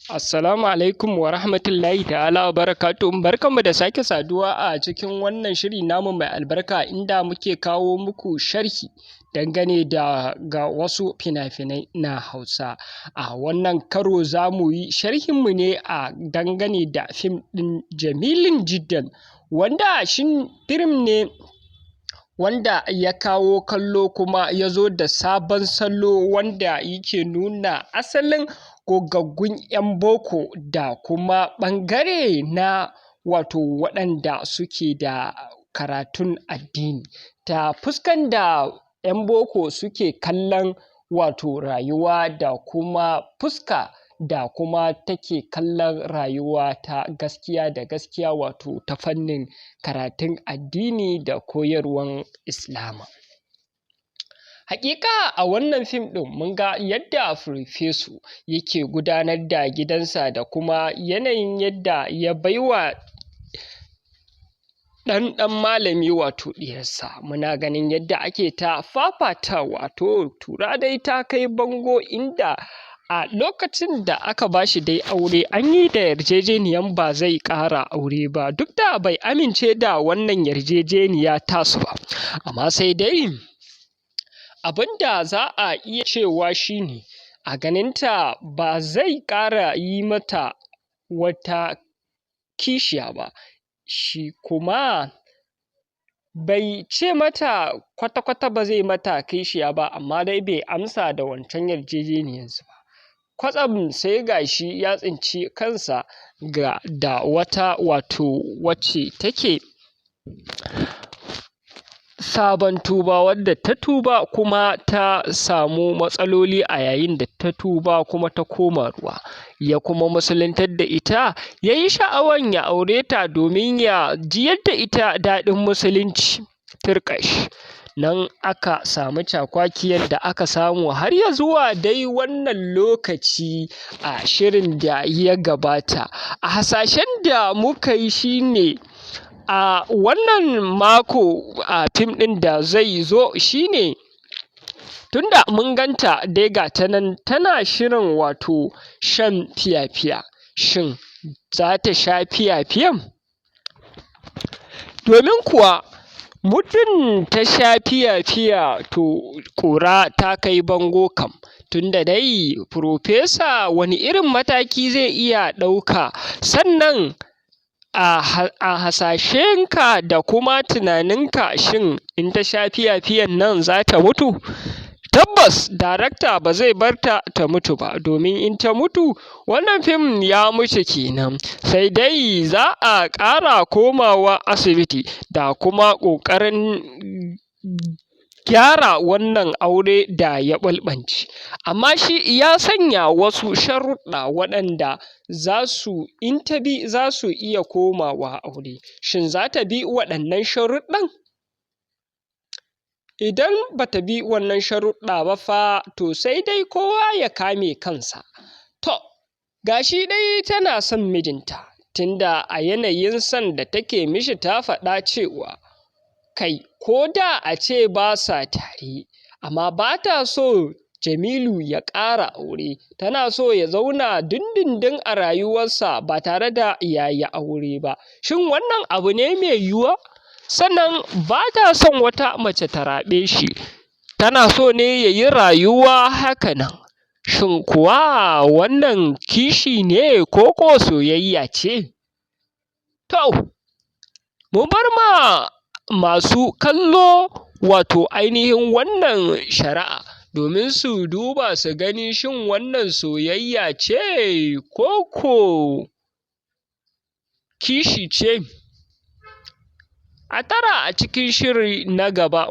Assalamu alaikum wa rahmatullahi ta'ala wa barakatuhu. Barkanmu da sake saduwa a cikin wannan shiri namu mai albarka inda muke kawo muku sharhi dangane da ga wasu fina-finai na Hausa. A wannan karo za mu yi sharhinmu ne a dangane da fim ɗin Jamilun Jiddan, wanda fim ne wanda ya kawo kallo kuma ya zo da sabon salo wanda yake nuna asalin gogaggun 'yan boko da kuma ɓangare na waɗanda suke da karatun addini, ta fuskan da 'yan boko suke kallon rayuwa da kuma fuska da kuma take kallon rayuwa ta gaskiya da gaskiya ta fannin karatun addini da koyarwan Islama. Haƙiƙa a wannan fim ɗin mun ga yadda Farfesu yake gudanar da gidansa da kuma yanayin yadda ya baiwa ɗan malami ɗiyarsa. Muna ganin yadda ake ta fafatawa, tura dai ta kai bango, inda a lokacin da aka ba shi dai aure an yi da yarjejeniyan ba zai ƙara aure ba, duk da bai amince da wannan yarjejeniya tasu ba. Amma sai dai abin da za a iya cewa shi ne, a ganinta ba zai ƙara yi mata wata kishiya ba, shi kuma bai ce mata kwata-kwata ba zai mata kishiya ba, amma dai bai amsa da wancan yarjejeniyansu ba. Kwatsam sai ga shi ya tsinci kansa da wata wacce take sabon tuba, wadda ta tuba kuma ta samu matsaloli a yayin da ta tuba kuma ta koma ruwa, ya kuma musuluntar da ita, ya yi sha'awan ya aure ta domin ya jiyar da ita daɗin musulunci. Turƙash! Nan aka samu cakwakiyan da aka samu har ya zuwa dai wannan lokaci a shirin da ya gabata. A hasashen da muka yi shi ne, a wannan mako a fim ɗin da zai zo shi ne, tunda mun ganta dai ga ta nan tana shirin shan fiya-fiya, shin za ta sha fiya-fiyan? Domin kuwa muddin ta sha fiya-fiya to ƙura ta kai bango kam, tunda dai Farfesa wani irin mataki zai iya ɗauka, sannan a hasashenka da kuma tunaninka, shin in ta sha fiya-fiyan nan za ta mutu? Tabbas darakta ba zai bar ta ta mutu ba, domin in ta mutu wannan fim ya mutu kenan, sai dai za a ƙara komawa asibiti da kuma ƙoƙarin gyara wannan aure da ya ɓalɓalce. Amma shi ya sanya wasu sharuɗɗa waɗanda in ta bi za su iya komawa aure. Shin za ta bi waɗannan sharuɗɗan? Idan ba ta bi wannan sharuɗɗa ba fa, to sai dai kowa ya kame kansa. To, ga shi dai tana son mijinta, tunda a yanayin son da take mishi ta faɗa cewa kai ko da a ce ba sa tare, amma ba ta so Jamilu ya ƙara aure, tana so ya zauna dindindin a rayuwarsa ba tare da ya yi aure ba. Shin wannan abu ne mai yiwuwa? Sannan ba ta son wata mace ta raɓe shi, tana so ne ya yi rayuwa haka nan. Shin kuwa wannan kishi ne ko ko soyayya ce? To, mu bar ma masu kallo ainihin wannan shari'a, domin su duba su gani shin wannan soyayya ce ko ko kishi ce? A tara a cikin shiri na gaba,